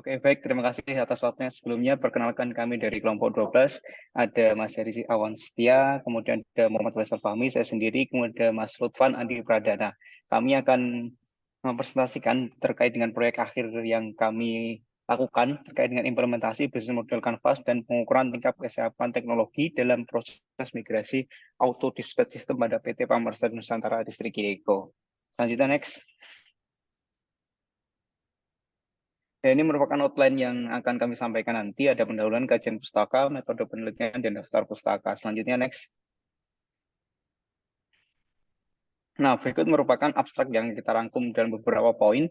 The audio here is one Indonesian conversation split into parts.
Oke, baik. Terima kasih atas waktunya. Sebelumnya, perkenalkan kami dari kelompok 12. Ada Mas Heri Awan Setia, kemudian ada Muhammad Faisal Fahmi, saya sendiri, kemudian ada Mas Lutfan Andi Pradana. Kami akan mempresentasikan terkait dengan proyek akhir yang kami lakukan terkait dengan implementasi bisnis model Canvas dan pengukuran tingkat kesiapan teknologi dalam proses migrasi auto dispatch system pada PT Pamersat Nusantara Distrik Eko. Selanjutnya, next. Ya, ini merupakan outline yang akan kami sampaikan nanti. Ada pendahuluan kajian pustaka, metode penelitian, dan daftar pustaka. Selanjutnya, next. Nah, berikut merupakan abstrak yang kita rangkum dalam beberapa poin,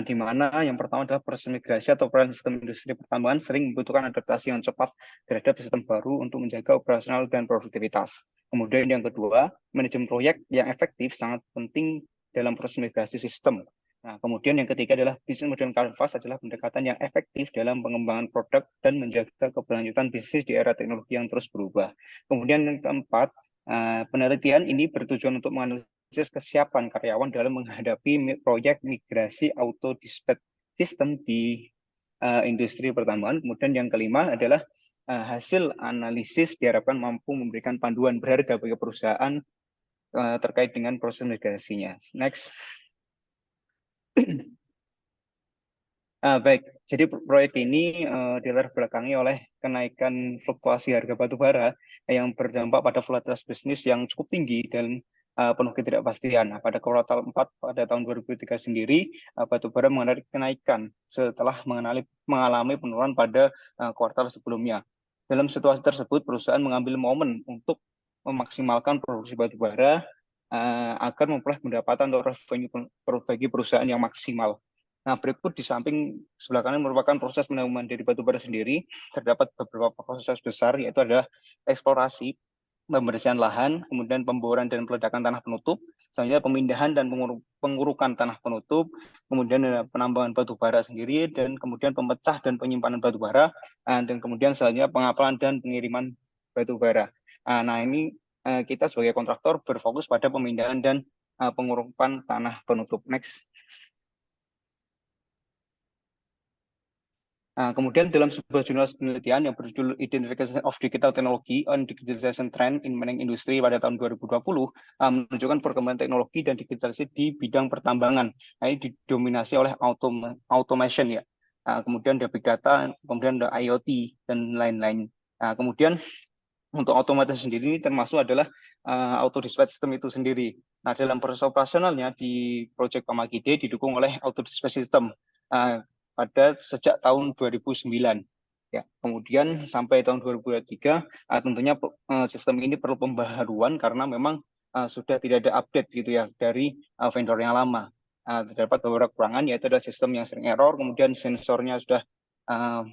di mana yang pertama adalah proses migrasi atau peran sistem industri pertambangan sering membutuhkan adaptasi yang cepat terhadap sistem baru untuk menjaga operasional dan produktivitas. Kemudian yang kedua, manajemen proyek yang efektif sangat penting dalam proses migrasi sistem. Nah, kemudian yang ketiga adalah bisnis model Canvas adalah pendekatan yang efektif dalam pengembangan produk dan menjaga keberlanjutan bisnis di era teknologi yang terus berubah. Kemudian yang keempat, penelitian ini bertujuan untuk menganalisis kesiapan karyawan dalam menghadapi proyek migrasi auto dispatch system di industri pertambangan. Kemudian yang kelima adalah hasil analisis diharapkan mampu memberikan panduan berharga bagi perusahaan terkait dengan proses migrasinya. Next. Baik, jadi proyek ini dilatar belakangi oleh kenaikan fluktuasi harga batu bara yang berdampak pada volatilitas bisnis yang cukup tinggi dan penuh ketidakpastian. Nah, pada kuartal 4 pada tahun 2003 sendiri, batu bara mengalami kenaikan setelah mengalami penurunan pada kuartal sebelumnya. Dalam situasi tersebut, perusahaan mengambil momen untuk memaksimalkan produksi batu bara agar memperoleh pendapatan atau revenue bagi perusahaan yang maksimal. Nah, berikut di samping sebelah kanan merupakan proses penambangan dari batu bara sendiri. Terdapat beberapa proses besar, yaitu adalah eksplorasi, pembersihan lahan, kemudian pemboran dan peledakan tanah penutup, selanjutnya pemindahan dan pengurukan tanah penutup, kemudian penambangan batu bara sendiri, dan kemudian pemecah dan penyimpanan batu bara, dan kemudian selanjutnya pengapalan dan pengiriman batu bara. Nah, ini kita sebagai kontraktor berfokus pada pemindahan dan pengurukan tanah penutup. Next. Kemudian dalam sebuah jurnal penelitian yang berjudul Identification of Digital Technology on Digitalization Trend in Mining Industry pada tahun 2020 menunjukkan perkembangan teknologi dan digitalisasi di bidang pertambangan. Nah, ini didominasi oleh automation ya. Kemudian ada big data, kemudian ada IoT dan lain-lain. Kemudian untuk otomatis sendiri ini termasuk adalah auto dispatch system itu sendiri. Nah, dalam proses operasionalnya di Project Pamakide didukung oleh auto dispatch system pada sejak tahun 2009. Ya, kemudian sampai tahun 2023 tentunya sistem ini perlu pembaharuan karena memang sudah tidak ada update gitu ya dari vendor yang lama. Terdapat beberapa kekurangan, yaitu ada sistem yang sering error, kemudian sensornya sudah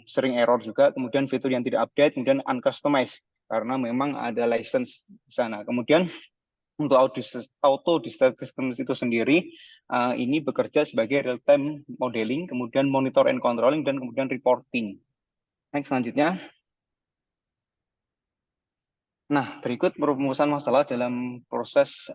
sering error juga, kemudian fitur yang tidak update, kemudian uncustomized karena memang ada license di sana. Kemudian untuk auto dispatch system itu sendiri, ini bekerja sebagai real-time modeling, kemudian monitor and controlling, dan kemudian reporting. Next, selanjutnya. Nah, berikut perumusan masalah dalam proses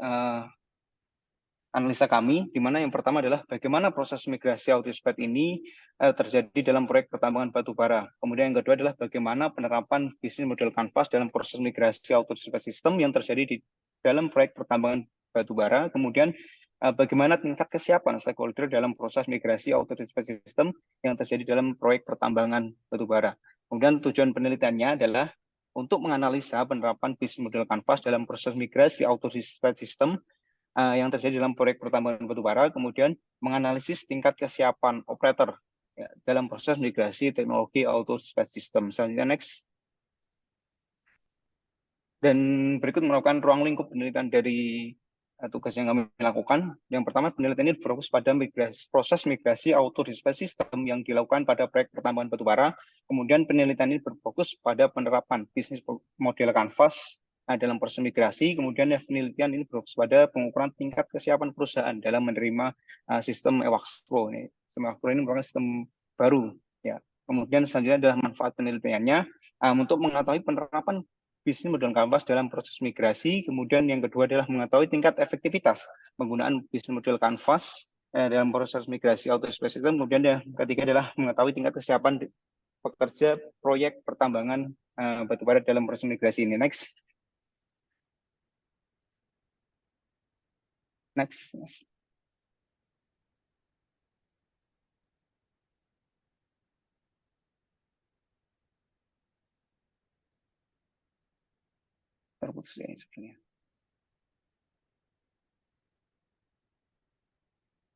analisa kami, di mana yang pertama adalah bagaimana proses migrasi auto dispatch ini terjadi dalam proyek pertambangan batu bara. Kemudian yang kedua adalah bagaimana penerapan bisnis model Canvas dalam proses migrasi auto dispatch system yang terjadi di dalam proyek pertambangan batu bara. Kemudian bagaimana tingkat kesiapan stakeholder dalam proses migrasi auto dispatch system yang terjadi dalam proyek pertambangan batu bara. Kemudian tujuan penelitiannya adalah untuk menganalisa penerapan bisnis model Canvas dalam proses migrasi auto dispatch system yang terjadi dalam proyek pertambangan batubara, kemudian menganalisis tingkat kesiapan operator ya, dalam proses migrasi teknologi auto dispatch system. Selanjutnya, next. Dan berikut merupakan ruang lingkup penelitian dari tugas yang kami lakukan. Yang pertama, penelitian ini berfokus pada proses migrasi auto dispatch system yang dilakukan pada proyek pertambangan batubara. Kemudian penelitian ini berfokus pada penerapan bisnis model Canvas dalam proses migrasi. Kemudian penelitian ini berfokus pada pengukuran tingkat kesiapan perusahaan dalam menerima sistem EWAX Pro. Sistem EWAX Pro ini merupakan sistem baru. Ya. Kemudian selanjutnya adalah manfaat penelitiannya untuk mengetahui penerapan bisnis model Canvas dalam proses migrasi. Kemudian yang kedua adalah mengetahui tingkat efektivitas penggunaan bisnis model Canvas dalam proses migrasi auto space system. Kemudian yang ketiga adalah mengetahui tingkat kesiapan pekerja proyek pertambangan batubara dalam proses migrasi ini. Next. Next. Terputus ya sebenarnya.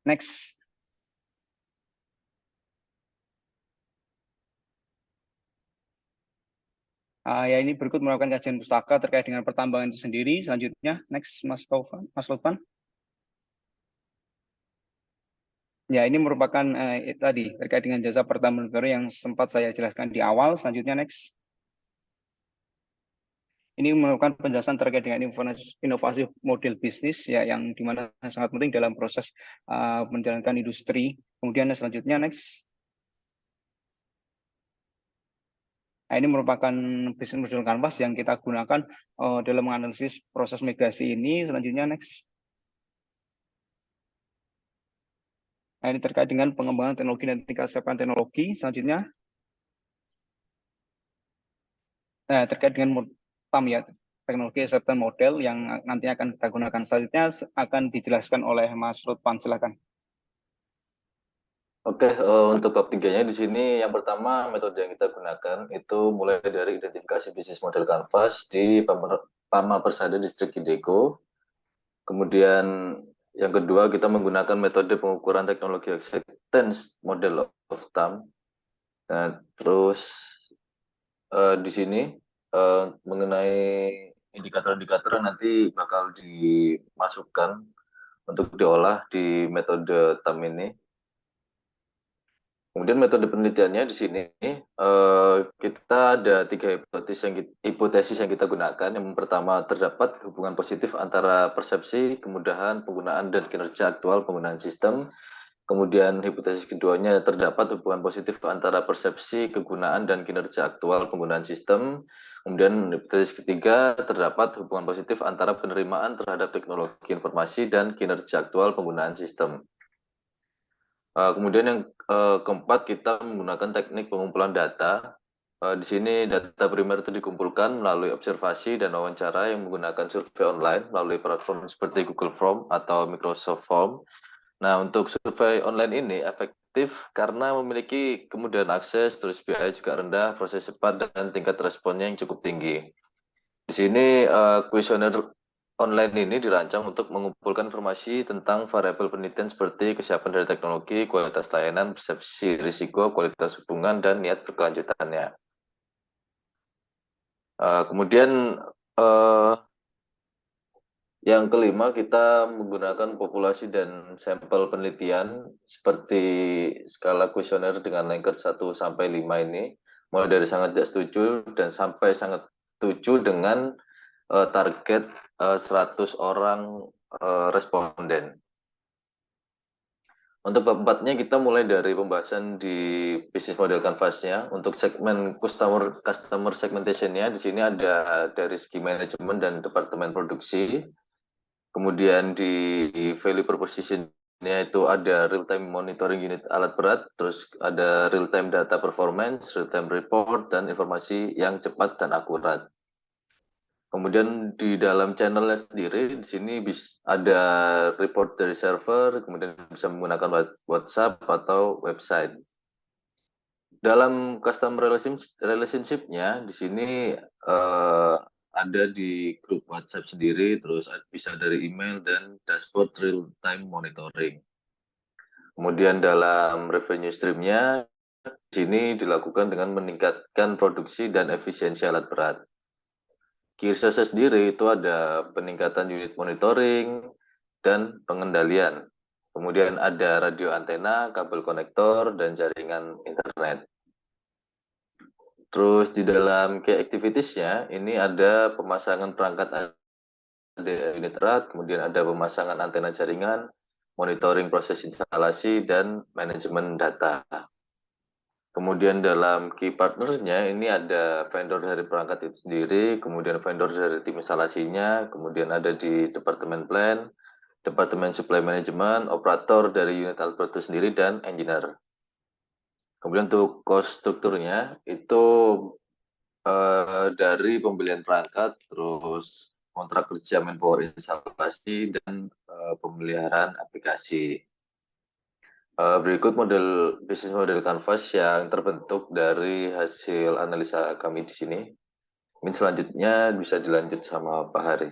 Next. Ya ini berikut melakukan kajian pustaka terkait dengan pertambangan itu sendiri. Selanjutnya, next, Mas Taufan, Mas Lutfan. Ya, ini merupakan tadi terkait dengan jasa pertambangan baru yang sempat saya jelaskan di awal. Selanjutnya, next. Ini melakukan penjelasan terkait dengan inovasi model bisnis ya yang dimana sangat penting dalam proses menjalankan industri. Kemudian selanjutnya, next. Nah, ini merupakan business model canvas yang kita gunakan dalam menganalisis proses migrasi ini. Selanjutnya, next. Nah, ini terkait dengan pengembangan teknologi dan tingkat kesiapan teknologi. Selanjutnya, terkait dengan TAM ya, teknologi acceptance model yang nantinya akan kita gunakan. Selanjutnya akan dijelaskan oleh Mas Lutfan, silakan. Oke, untuk bab 3-nya di sini yang pertama metode yang kita gunakan itu mulai dari identifikasi bisnis model canvas di Pama Persada Distrik Hideko. Kemudian yang kedua kita menggunakan metode pengukuran teknologi acceptance model of TAM. Nah, terus di sini mengenai indikator-indikator nanti bakal dimasukkan untuk diolah di metode TAM ini. Kemudian metode penelitiannya di sini kita ada 3 hipotesis yang kita gunakan. Yang pertama, terdapat hubungan positif antara persepsi, kemudahan penggunaan dan kinerja aktual penggunaan sistem. Kemudian hipotesis keduanya, terdapat hubungan positif antara persepsi, kegunaan dan kinerja aktual penggunaan sistem. Kemudian hipotesis ketiga, terdapat hubungan positif antara penerimaan terhadap teknologi informasi dan kinerja aktual penggunaan sistem. Kemudian yang keempat, kita menggunakan teknik pengumpulan data. Di sini data primer itu dikumpulkan melalui observasi dan wawancara yang menggunakan survei online melalui platform seperti Google Form atau Microsoft Form. Nah, untuk survei online ini efektif karena memiliki kemudahan akses, terus biaya juga rendah, proses cepat, dan tingkat responnya yang cukup tinggi. Di sini kuesioner online ini dirancang untuk mengumpulkan informasi tentang variabel penelitian seperti kesiapan dari teknologi, kualitas layanan, persepsi risiko, kualitas hubungan, dan niat berkelanjutannya. Kemudian yang kelima, kita menggunakan populasi dan sampel penelitian seperti skala kuesioner dengan Likert 1-5 ini, mulai dari sangat tidak setuju dan sampai sangat setuju dengan target 100 orang responden. Untuk bab 4-nya kita mulai dari pembahasan di bisnis model canvas-nya. Untuk segmen customer segmentation-nya di sini ada dari segi manajemen dan departemen produksi. Kemudian di value proposition-nya itu ada real-time monitoring unit alat berat, terus ada real-time data performance, real-time report, dan informasi yang cepat dan akurat. Kemudian di dalam channelnya sendiri, di sini ada report dari server, kemudian bisa menggunakan WhatsApp atau website. Dalam customer relationship-nya, di sini ada di grup WhatsApp sendiri, terus bisa dari email dan dashboard real-time monitoring. Kemudian dalam revenue stream-nya, di sini dilakukan dengan meningkatkan produksi dan efisiensi alat berat. Kirsasa sendiri itu ada peningkatan unit monitoring dan pengendalian. Kemudian ada radio antena, kabel konektor, dan jaringan internet. Terus di dalam key activities-nya, ini ada pemasangan perangkat unit erat, kemudian ada pemasangan antena jaringan, monitoring proses instalasi, dan manajemen data. Kemudian dalam key partner-nya ini ada vendor dari perangkat itu sendiri, kemudian vendor dari tim instalasinya, kemudian ada di departemen plan, Departemen Supply Management, operator dari unit alat berat itu sendiri, dan engineer. Kemudian untuk cost strukturnya itu dari pembelian perangkat, terus kontrak kerja manpower instalasi, dan pemeliharaan aplikasi. Berikut bisnis model Canvas yang terbentuk dari hasil analisa kami di sini. Mungkin selanjutnya bisa dilanjut sama Pak Hari.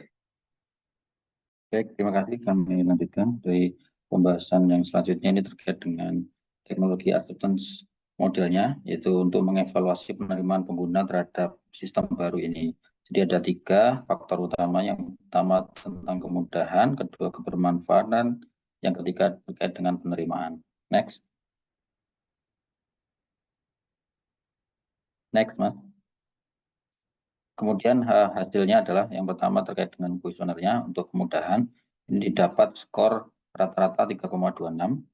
Baik, terima kasih. Kami lanjutkan dari pembahasan yang selanjutnya ini terkait dengan teknologi acceptance modelnya, yaitu untuk mengevaluasi penerimaan pengguna terhadap sistem baru ini. Jadi ada 3 faktor utama. Yang pertama tentang kemudahan, kedua kebermanfaatan, yang ketiga terkait dengan penerimaan. Next. Next, Mas. Kemudian hasilnya adalah yang pertama terkait dengan kuesionernya. Untuk kemudahan ini didapat skor rata-rata 3,26,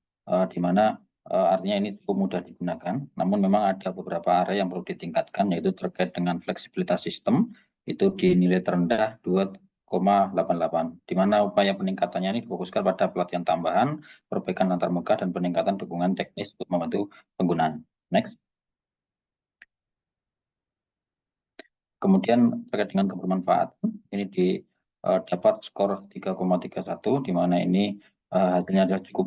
di mana artinya ini cukup mudah digunakan. Namun memang ada beberapa area yang perlu ditingkatkan, yaitu terkait dengan fleksibilitas sistem, itu dinilai terendah 2,88, di mana upaya peningkatannya ini difokuskan pada pelatihan tambahan, perbaikan antarmuka, dan peningkatan dukungan teknis untuk membantu penggunaan. Next. Kemudian terkait dengan kebermanfaatan, ini dapat skor 3,31, di mana ini hasilnya adalah cukup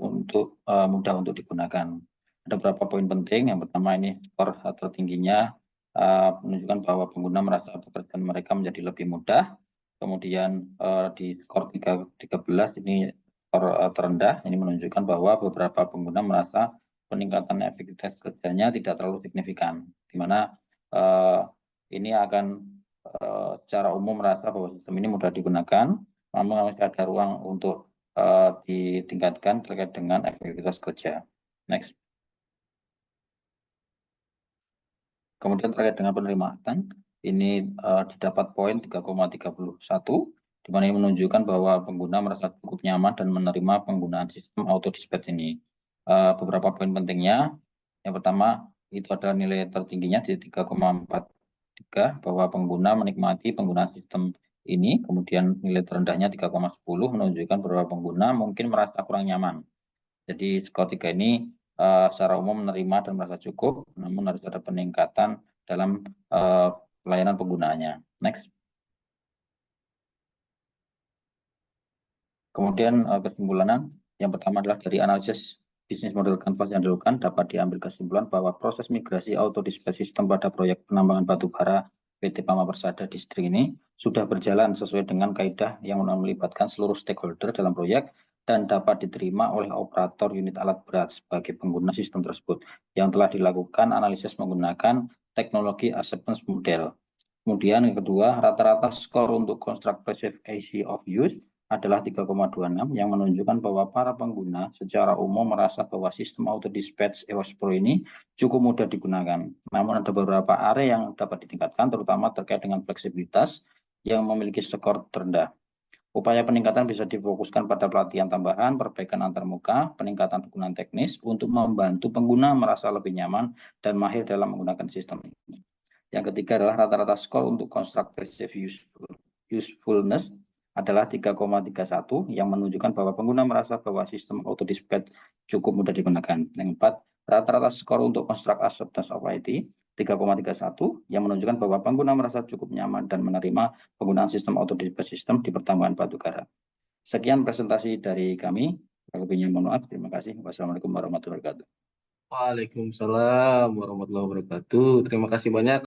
mudah untuk digunakan. Ada beberapa poin penting. Yang pertama ini skor tertingginya menunjukkan bahwa pengguna merasa pekerjaan mereka menjadi lebih mudah. Kemudian di skor 13 ini skor terendah, ini menunjukkan bahwa beberapa pengguna merasa peningkatan efektivitas kerjanya tidak terlalu signifikan, di mana ini akan secara umum merasa bahwa sistem ini mudah digunakan, namun masih ada ruang untuk ditingkatkan terkait dengan efektivitas kerja. Next. Kemudian terkait dengan penerimaan, ini didapat poin 3,31, di mana ini menunjukkan bahwa pengguna merasa cukup nyaman dan menerima penggunaan sistem auto dispatch ini. Beberapa poin pentingnya, yang pertama itu adalah nilai tertingginya di 3,43, bahwa pengguna menikmati penggunaan sistem ini. Kemudian nilai terendahnya 3,10 menunjukkan bahwa pengguna mungkin merasa kurang nyaman. Jadi skor 3 ini secara umum menerima dan merasa cukup, namun harus ada peningkatan dalam pelayanan penggunaannya. Next. Kemudian kesimpulan yang pertama adalah dari analisis bisnis model Canvas yang dilakukan, dapat diambil kesimpulan bahwa proses migrasi auto dispatch system pada proyek penambangan batu bara PT Pama Persada Distrik ini sudah berjalan sesuai dengan kaidah yang melibatkan seluruh stakeholder dalam proyek dan dapat diterima oleh operator unit alat berat sebagai pengguna sistem tersebut yang telah dilakukan analisis menggunakan teknologi acceptance model. Kemudian yang kedua, rata-rata skor untuk constructive ease of use adalah 3,26, yang menunjukkan bahwa para pengguna secara umum merasa bahwa sistem auto dispatch EOS Pro ini cukup mudah digunakan. Namun ada beberapa area yang dapat ditingkatkan, terutama terkait dengan fleksibilitas yang memiliki skor terendah. Upaya peningkatan bisa difokuskan pada pelatihan tambahan, perbaikan antarmuka, peningkatan dukungan teknis untuk membantu pengguna merasa lebih nyaman dan mahir dalam menggunakan sistem ini. Yang ketiga adalah rata-rata skor untuk constructive usefulness adalah 3,31, yang menunjukkan bahwa pengguna merasa bahwa sistem auto dispatch cukup mudah digunakan. Yang 4, rata-rata skor untuk construct acceptance of IT 3,31, yang menunjukkan bahwa pengguna merasa cukup nyaman dan menerima penggunaan sistem auto dispatch system di pertambangan batubara. Sekian presentasi dari kami. Lebihnya mohon maaf. Terima kasih. Wassalamualaikum warahmatullahi wabarakatuh. Waalaikumsalam warahmatullahi wabarakatuh. Terima kasih banyak